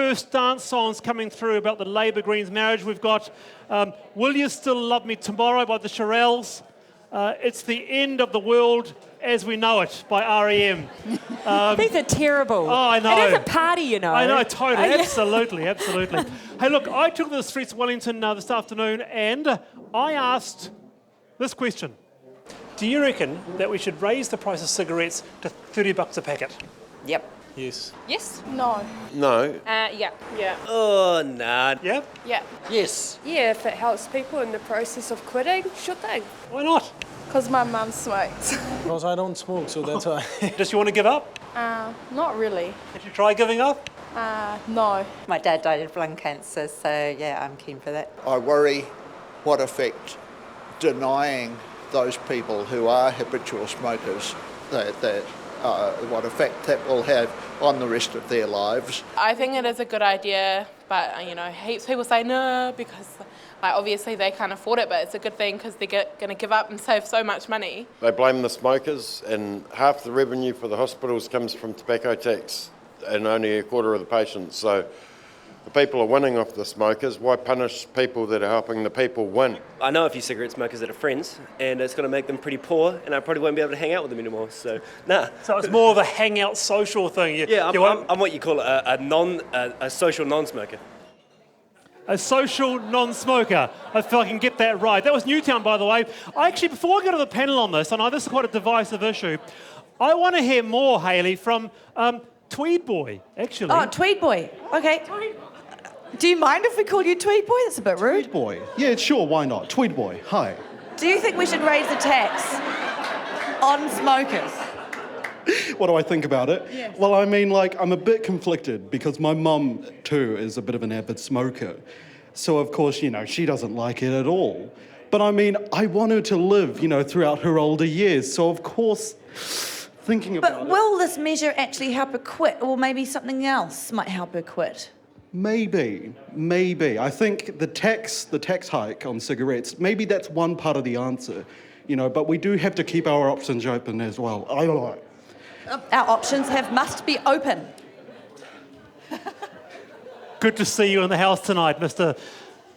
first dance songs coming through about the Labour Greens marriage. We've got Will You Still Love Me Tomorrow by the Shirelles. It's the End of the World as We Know It by R.E.M. These are terrible. Oh, I know. It is a party, you know. I know, totally. Absolutely. Hey, look, I took the streets of Wellington this afternoon and I asked this question. Do you reckon that we should raise the price of cigarettes to $30 a packet? Yep. Yes. Yes? No. No. Yeah. Yeah. Oh, nah. Yeah? Yeah. Yes. Yeah, if it helps people in the process of quitting, should they? Why not? Because my mum smokes. Because I don't smoke, so that's why. Just you want to give up? Not really. Did you try giving up? No. My dad died of lung cancer, so yeah, I'm keen for that. I worry what effect denying those people who are habitual smokers, what effect that will have on the rest of their lives. I think it is a good idea, but heaps of people say no because obviously they can't afford it, but it's a good thing because they're going to give up and save so much money. They blame the smokers, and half the revenue for the hospitals comes from tobacco tax and only a quarter of the patients. So the people are winning off the smokers. Why punish people that are helping the people win? I know a few cigarette smokers that are friends, and it's going to make them pretty poor, and I probably won't be able to hang out with them anymore. So, nah. So it's more of a hangout social thing. I'm what you call a social non-smoker. A social non-smoker. I feel I can get that right. That was Newtown, by the way. Before I go to the panel on this, I know this is quite a divisive issue, I want to hear more, Hayley, from Tweed Boy, actually. Oh, Tweed Boy. Okay. Do you mind if we call you Tweed Boy? That's a bit rude. Tweed Boy. Yeah, sure, why not? Tweed Boy, hi. Do you think we should raise the tax on smokers? What do I think about it? Yes. Well, I mean, I'm a bit conflicted because my mum, too, is a bit of an avid smoker. So, of course, she doesn't like it at all. But, I mean, I want her to live, throughout her older years. So, of course, thinking about it... But will this measure actually help her quit? Or maybe something else might help her quit? Maybe. I think the tax hike on cigarettes, maybe that's one part of the answer, but we do have to keep our options open as well. Our options must be open. Good to see you in the house tonight, Mr.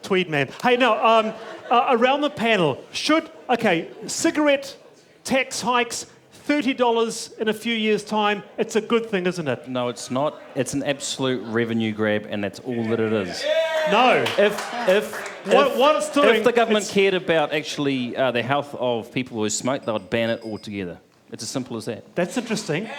Tweedman. Hey, now, around the panel, cigarette tax hikes, $30 in a few years' time, it's a good thing, isn't it? No, it's not. It's an absolute revenue grab, and that's all that it is. No. What it's doing... If the government cared about actually the health of people who smoke, they would ban it altogether. It's as simple as that. That's interesting.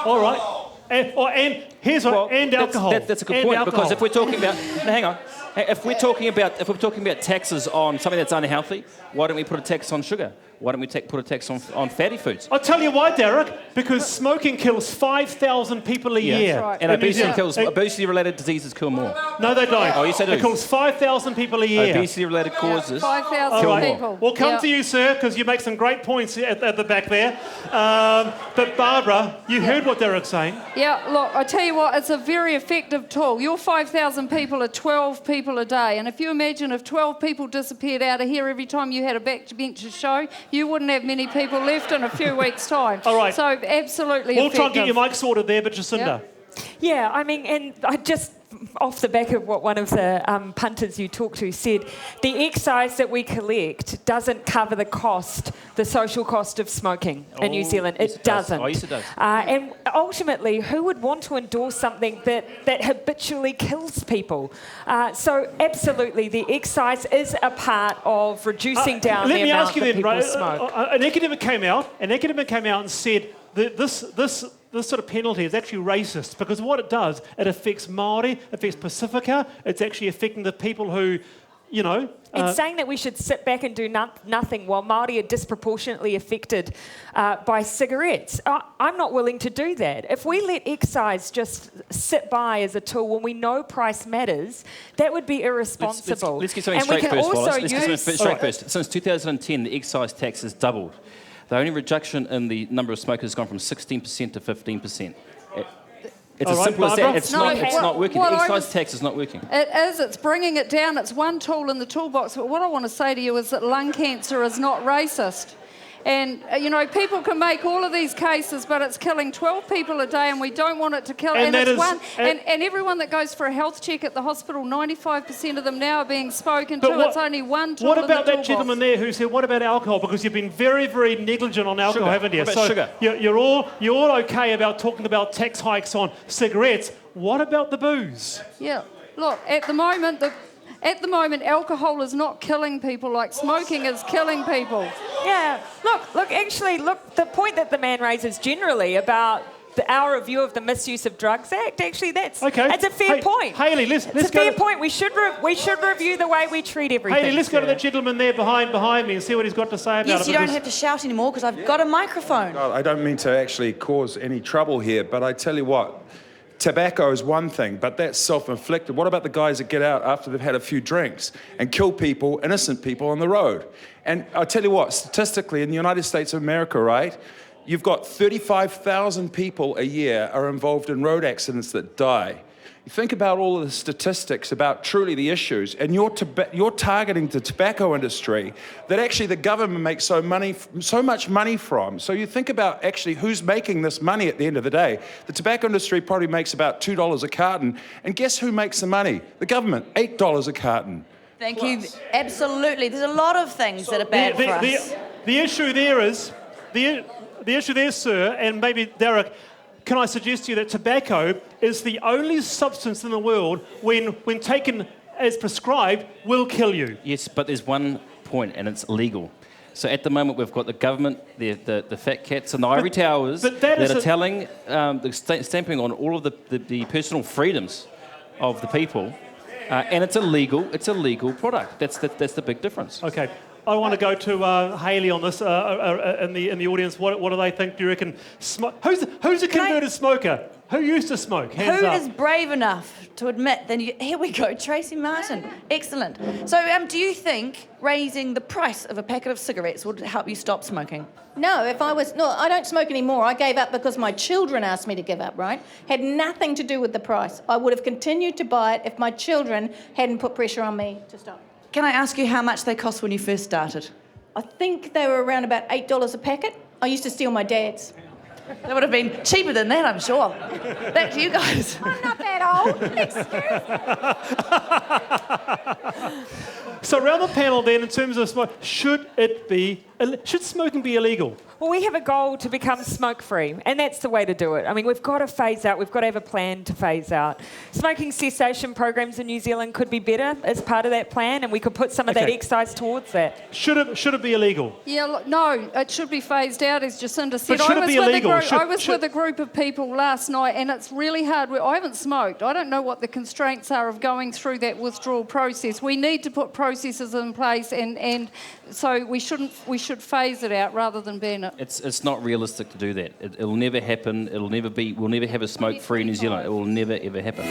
All right. And here's what. And alcohol. That's a good point, because if we're talking about... Now, hang on. If we're talking about taxes on something that's unhealthy, why don't we put a tax on sugar? Why don't we put a tax on fatty foods? I'll tell you why, Derek. Because smoking kills 5,000 people a year. Right. And obesity-related diseases kill more. No, they don't. Oh, yes, they do. It kills 5,000 people a year. Obesity-related causes 5,000 kill people. more. We'll come to you, sir, because you make some great points at the back there. But Barbara, you heard what Derek's saying. Yeah, look, I tell you what, it's a very effective tool. Your 5,000 people are 12 people a day. And if you imagine if 12 people disappeared out of here every time you had a backbenchers show, you wouldn't have many people left in a few weeks' time. All right. So absolutely We'll effective. try and get your mic sorted there, but Jacinda. Yeah, I mean, and I just, off the back of what one of the punters you talked to said, the excise that we collect doesn't cover the social cost of smoking in New Zealand. It doesn't. Oh, yes, it does. And ultimately, who would want to endorse something that habitually kills people? So absolutely, the excise is a part of reducing down the amount that people smoke. An academic came out and said that this sort of penalty is actually racist, because what it does, it affects Maori, it affects Pacifica, it's actually affecting the people who, It's saying that we should sit back and do nothing while Māori are disproportionately affected by cigarettes. I'm not willing to do that. If we let excise just sit by as a tool when we know price matters, that would be irresponsible. Let's get something and straight we can first, also Wallace. Let's get something straight first. Since 2010, the excise tax has doubled. The only reduction in the number of smokers has gone from 16% to 15%. It's as simple as that. It's not working. The excise tax is not working. It is. It's bringing it down. It's one tool in the toolbox. But what I want to say to you is that lung cancer is not racist. And, people can make all of these cases, but it's killing 12 people a day and we don't want it to kill. And everyone that goes for a health check at the hospital, 95% of them now are being spoken to. It's only one tool. What in about the that gentleman there who said, what about alcohol? Because you've been very, very negligent on alcohol, haven't you? What about sugar? You're all okay about talking about tax hikes on cigarettes. What about the booze? Yeah. Look, at the moment, alcohol is not killing people like smoking is killing people. Yeah. Look, the point that the man raises generally about our review of the Misuse of Drugs Act, actually, that's a fair point. Hayley, let's go. It's a fair point. We should review the way we treat everything. Hayley, let's go to that gentleman there behind me and see what he's got to say about it. Yes, you don't have to shout anymore because I've got a microphone. I don't mean to actually cause any trouble here, but I tell you what, tobacco is one thing, but that's self-inflicted. What about the guys that get out after they've had a few drinks and kill people, innocent people on the road? And I tell you what, statistically in the United States of America, right, you've got 35,000 people a year are involved in road accidents that die. You think about all of the statistics about truly the issues, and you're targeting the tobacco industry that actually the government makes so much money from. So you think about actually who's making this money at the end of the day. The tobacco industry probably makes about $2 a carton, and guess who makes the money? The government, $8 a carton. Thank you. Absolutely. There's a lot of things that are bad for us. The issue there is, the issue there, sir, and maybe Derek, can I suggest to you that tobacco is the only substance in the world when taken as prescribed will kill you? Yes, but there's one point, and it's illegal. So at the moment, we've got the government, the fat cats and the ivory towers that are telling, stamping on all of the personal freedoms of the people, and it's illegal. It's a legal product. That's the big difference. Okay. I want to go to Hayley on this in the audience. What do they think? Do you reckon? Who's a converted smoker? Who used to smoke? Hands up. Who is brave enough to admit? Here we go, Tracy Martin. Excellent. So, do you think raising the price of a packet of cigarettes would help you stop smoking? No, I don't smoke anymore. I gave up because my children asked me to give up, right? Had nothing to do with the price. I would have continued to buy it if my children hadn't put pressure on me to stop. Can I ask you how much they cost when you first started? I think they were around about $8 a packet. I used to steal my dad's. That would have been cheaper than that, I'm sure. Back to you guys. I'm not that old. Excuse me. So around the panel then, in terms of smoke, should smoking be illegal? Well, we have a goal to become smoke-free, and that's the way to do it. I mean, we've got to phase out. We've got to have a plan to phase out. Smoking cessation programs in New Zealand could be better as part of that plan, and we could put some of that excise towards that. Should it be illegal? Yeah, look, no, it should be phased out, as Jacinda said. But should it be illegal? I was with a group of people last night, and it's really hard. I haven't smoked. I don't know what the constraints are of going through that withdrawal process. We need to put processes in place, and so we should phase it out rather than ban it. It's not realistic to do that. It'll never happen. We'll never have a smoke-free New Zealand. It will never, ever happen.